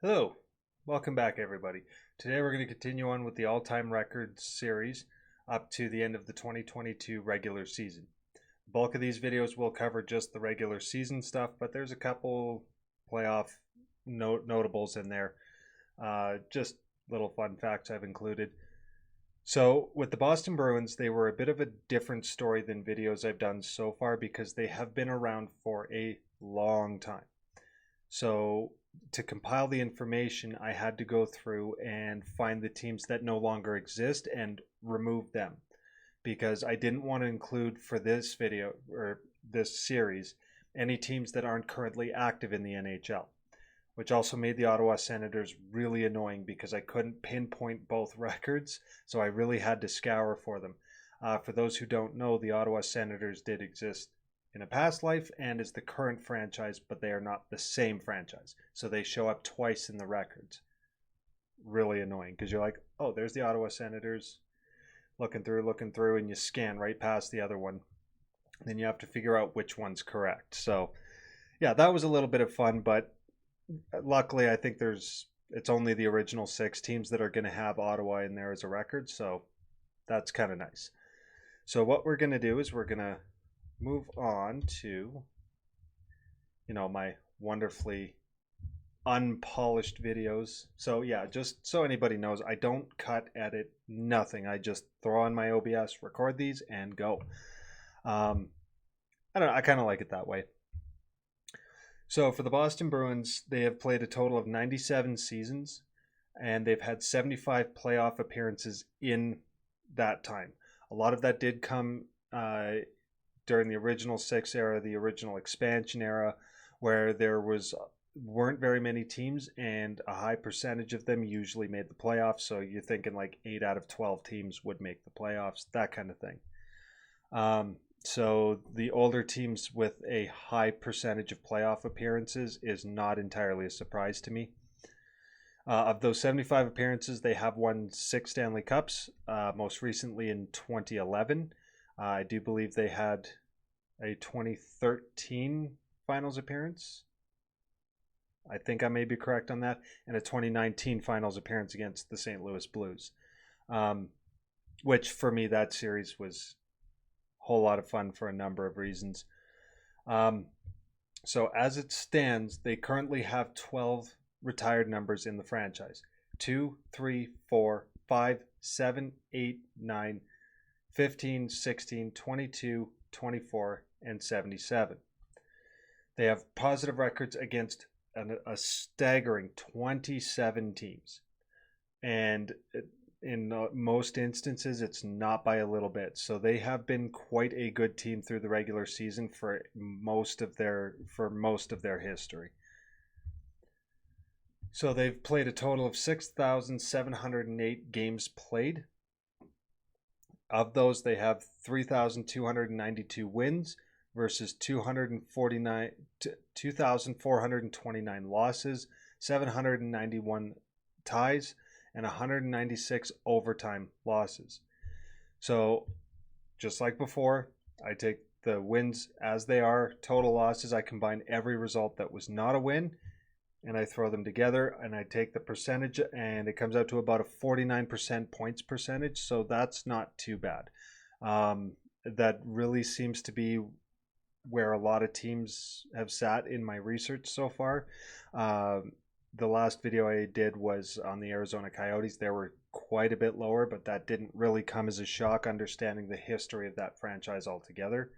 Hello, welcome back everybody. Today we're going to continue on with the all-time records series up to the end of the 2022 regular season. The bulk of these videos will cover just the regular season stuff, but there's a couple playoff notables in there. Just little fun facts I've included. So with the Boston Bruins, they were a bit of a different story than videos I've done so far because they have been around for a long time. So to compile the information, I had to go through and find the teams that no longer exist and remove them because I didn't want to include for this video or this series any teams that aren't currently active in the NHL, which also made the Ottawa Senators really annoying because I couldn't pinpoint both records, so I really had to scour for them. For those who don't know, the Ottawa Senators did exist in a past life and is the current franchise, but they are not the same franchise. So they show up twice in the records. Really annoying because you're like, oh, there's the Ottawa Senators. Looking through, and you scan right past the other one. Then you have to figure out which one's correct. So, yeah, that was a little bit of fun, but luckily I think it's only the original 6 teams that are going to have Ottawa in there as a record. So that's kind of nice. So what we're going to do is we're going to move on to my wonderfully unpolished videos. So yeah, just so anybody knows, I don't cut, edit, nothing. I just throw on my OBS, record these, and go. I don't know, I kind of like it that way. So for the Boston Bruins, they have played a total of 97 seasons, and they've had 75 playoff appearances in that time. A lot of that did come during the original 6 era, the original expansion era, where there weren't very many teams and a high percentage of them usually made the playoffs. So you're thinking like 8 out of 12 teams would make the playoffs, that kind of thing. So the older teams with a high percentage of playoff appearances is not entirely a surprise to me. Of those 75 appearances, they have won 6 Stanley Cups, most recently in 2011. I do believe they had a 2013 finals appearance. I think I may be correct on that. And a 2019 finals appearance against the St. Louis Blues. Which for me, that series was a whole lot of fun for a number of reasons. So as it stands, they currently have 12 retired numbers in the franchise. 2, 3, 4, 5, 7, 8, 9, 15, 16, 22, 24, and 77. They have positive records against a staggering 27 teams. And in most instances, it's not by a little bit. So they have been quite a good team through the regular season for most of their history. So they've played a total of 6,708 games played. Of those, they have 3,292 wins versus 2,429 losses, 791 ties, and 196 overtime losses. So just like before, I take the wins as they are, total losses. I combine every result that was not a win and I throw them together and I take the percentage and it comes out to about a 49% points percentage. So that's not too bad. That really seems to be where a lot of teams have sat in my research so far. The last video I did was on the Arizona Coyotes. They were quite a bit lower, but that didn't really come as a shock understanding the history of that franchise altogether.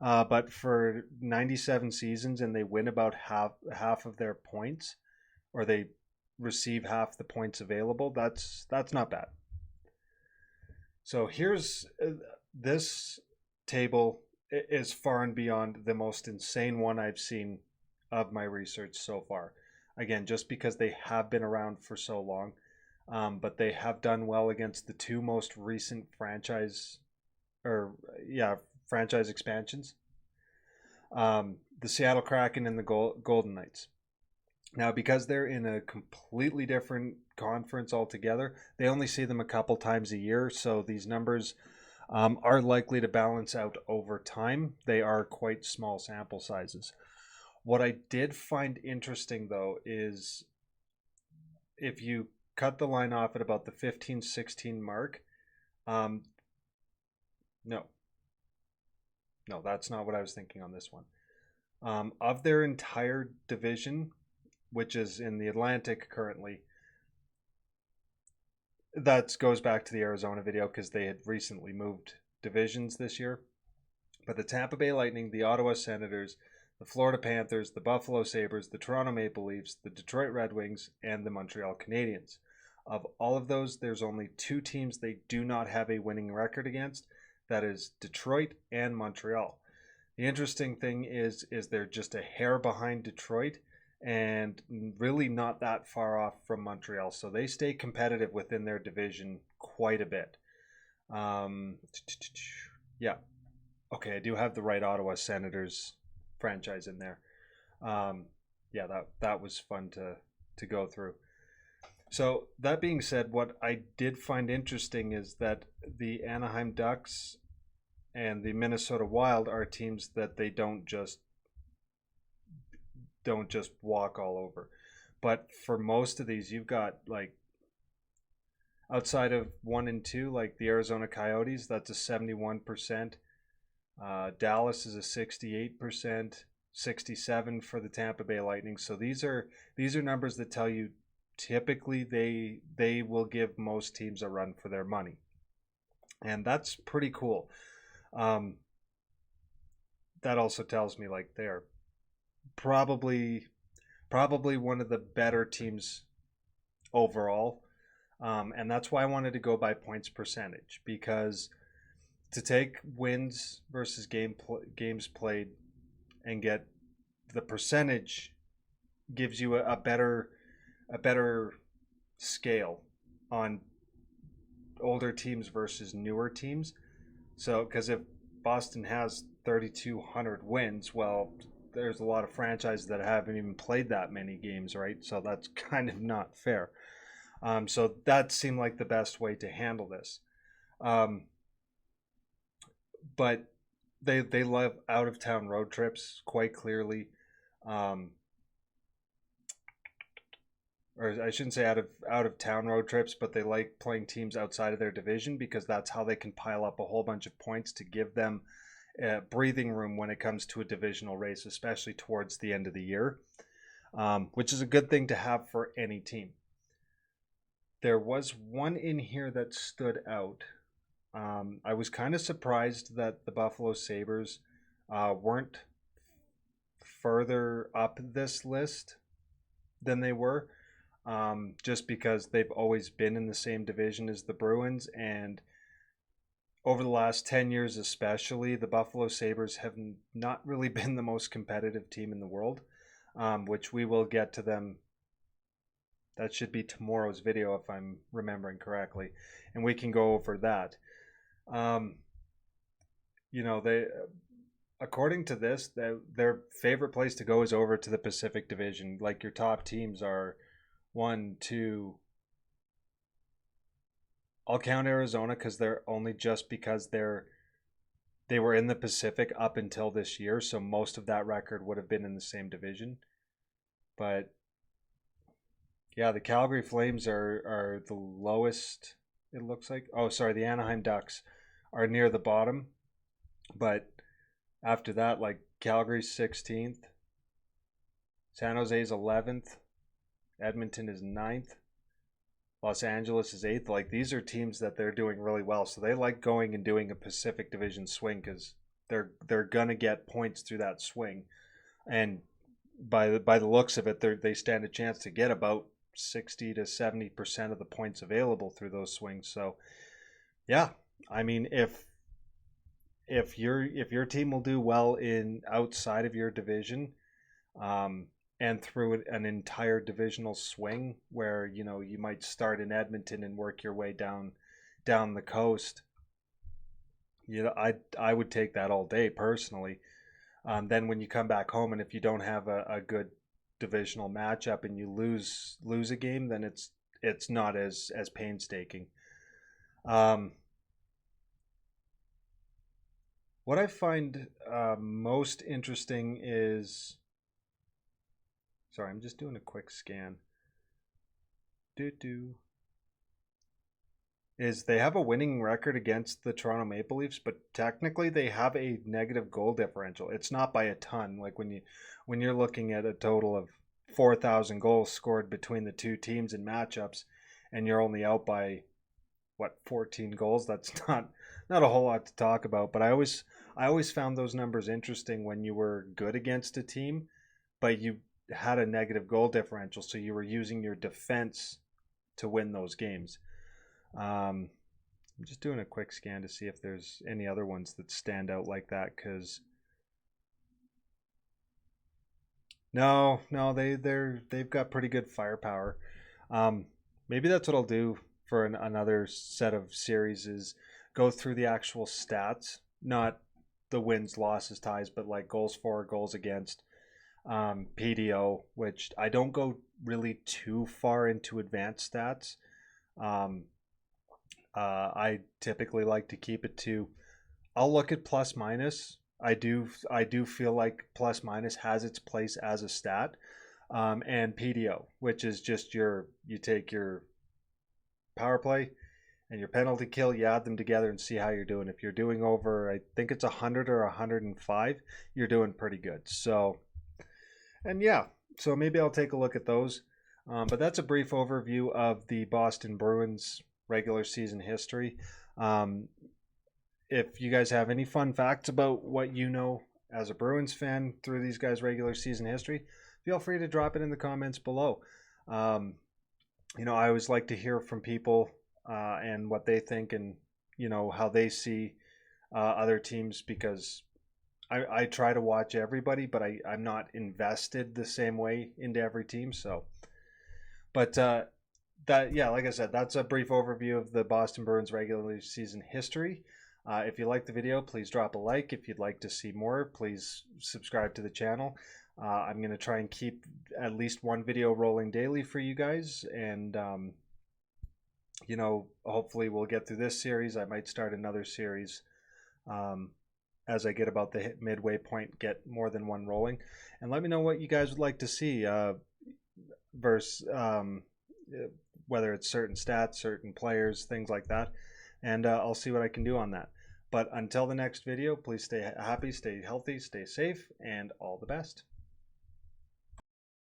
But for 97 seasons and they win about half of their points, or they receive half the points available, that's not bad. So here's this table is far and beyond the most insane one I've seen of my research so far. Again, just because they have been around for so long, but they have done well against the 2 most recent franchise expansions. The Seattle Kraken and the Golden Knights. Now, because they're in a completely different conference altogether, they only see them a couple times a year, so these numbers are likely to balance out over time. They are quite small sample sizes. What I did find interesting, though, is if you cut the line off at about the 15-16 mark, um, no, no, that's not what I was thinking on this one. Of their entire division, which is in the Atlantic currently, that goes back to the Arizona video because they had recently moved divisions this year. But the Tampa Bay Lightning, the Ottawa Senators, the Florida Panthers, the Buffalo Sabres, the Toronto Maple Leafs, the Detroit Red Wings, and the Montreal Canadiens. Of all of those, there's only two teams they do not have a winning record against. That is Detroit and Montreal. The interesting thing is they're just a hair behind Detroit and really not that far off from Montreal. So they stay competitive within their division quite a bit. Yeah. Okay, I do have the right Ottawa Senators franchise in there. Yeah, that was fun to go through. So that being said, what I did find interesting is that the Anaheim Ducks and the Minnesota Wild are teams that they don't just walk all over. But for most of these, you've got like outside of 1 and 2, like the Arizona Coyotes, that's a 71%. Dallas is a 68%, 67 for the Tampa Bay Lightning. So these are numbers that tell you typically they will give most teams a run for their money, and that's pretty cool. That also tells me like they're probably one of the better teams overall, and that's why I wanted to go by points percentage, because to take wins versus games played and get the percentage gives you a better scale on older teams versus newer teams. So because if Boston has 3,200 wins, well, there's a lot of franchises that haven't even played that many games, right? So that's kind of not fair. So that seemed like the best way to handle this. But they love out of town road trips quite clearly, or I shouldn't say out of town road trips, but they like playing teams outside of their division because that's how they can pile up a whole bunch of points to give them breathing room when it comes to a divisional race, especially towards the end of the year, which is a good thing to have for any team. There was one in here that stood out. I was kind of surprised that the Buffalo Sabres weren't further up this list than they were, just because they've always been in the same division as the Bruins, and over the last 10 years especially, the Buffalo Sabres have not really been the most competitive team in the world, which we will get to them. That should be tomorrow's video if I'm remembering correctly, and we can go over that. They, according to this, their favorite place to go is over to the Pacific Division. Like your top teams are 1, 2. I'll count Arizona because they're only just because they were in the Pacific up until this year, so most of that record would have been in the same division. But yeah, the Calgary Flames are the lowest, it looks like. Oh, sorry, the Anaheim Ducks are near the bottom. But after that, like Calgary's 16th, San Jose's 11th, Edmonton is 9th, Los Angeles is 8th. Like these are teams that they're doing really well. So they like going and doing a Pacific Division swing because they're gonna get points through that swing. And by the looks of it, they stand a chance to get about 60 to 70% of the points available through those swings. So yeah, I mean if your team will do well in outside of your division, and through an entire divisional swing where you might start in Edmonton and work your way down the coast, I would take that all day personally. Then when you come back home and if you don't have a good divisional matchup and you lose a game, then it's not as painstaking. What I find most interesting is, sorry, I'm just doing a quick scan. is they have a winning record against the Toronto Maple Leafs, but technically they have a negative goal differential. It's not by a ton. Like when you're looking at a total of 4,000 goals scored between the two teams in matchups, and you're only out by what 14 goals. That's not a whole lot to talk about. But I always found those numbers interesting when you were good against a team, but you had a negative goal differential, so you were using your defense to win those games. I'm just doing a quick scan to see if there's any other ones that stand out like that. Because no, they've got pretty good firepower. Maybe that's what I'll do for another set of series is go through the actual stats, not the wins, losses, ties, but like goals for, goals against, PDO, which I don't go really too far into advanced stats. Um, I typically like to keep it to. I'll look at plus minus. I do feel like plus minus has its place as a stat, and PDO, which is just you take your power play and your penalty kill, you add them together and see how you're doing. If you're doing over, I think it's 100 or 105, you're doing pretty good. So, and yeah, so maybe I'll take a look at those. But that's a brief overview of the Boston Bruins regular season history. Um, if you guys have any fun facts about what you know as a Bruins fan through these guys' regular season history, feel free to drop it in the comments below. Um, I always like to hear from people and what they think, and how they see other teams, because I try to watch everybody, but I'm not invested the same way into every team. So, but that, yeah, like I said, that's a brief overview of the Boston Bruins regular season history. If you like the video, please drop a like. If you'd like to see more, please subscribe to the channel. I'm going to try and keep at least one video rolling daily for you guys. And, hopefully we'll get through this series. I might start another series as I get about the midway point, get more than one rolling. And let me know what you guys would like to see versus whether it's certain stats, certain players, things like that. And I'll see what I can do on that. But until the next video, please stay happy, stay healthy, stay safe, and all the best.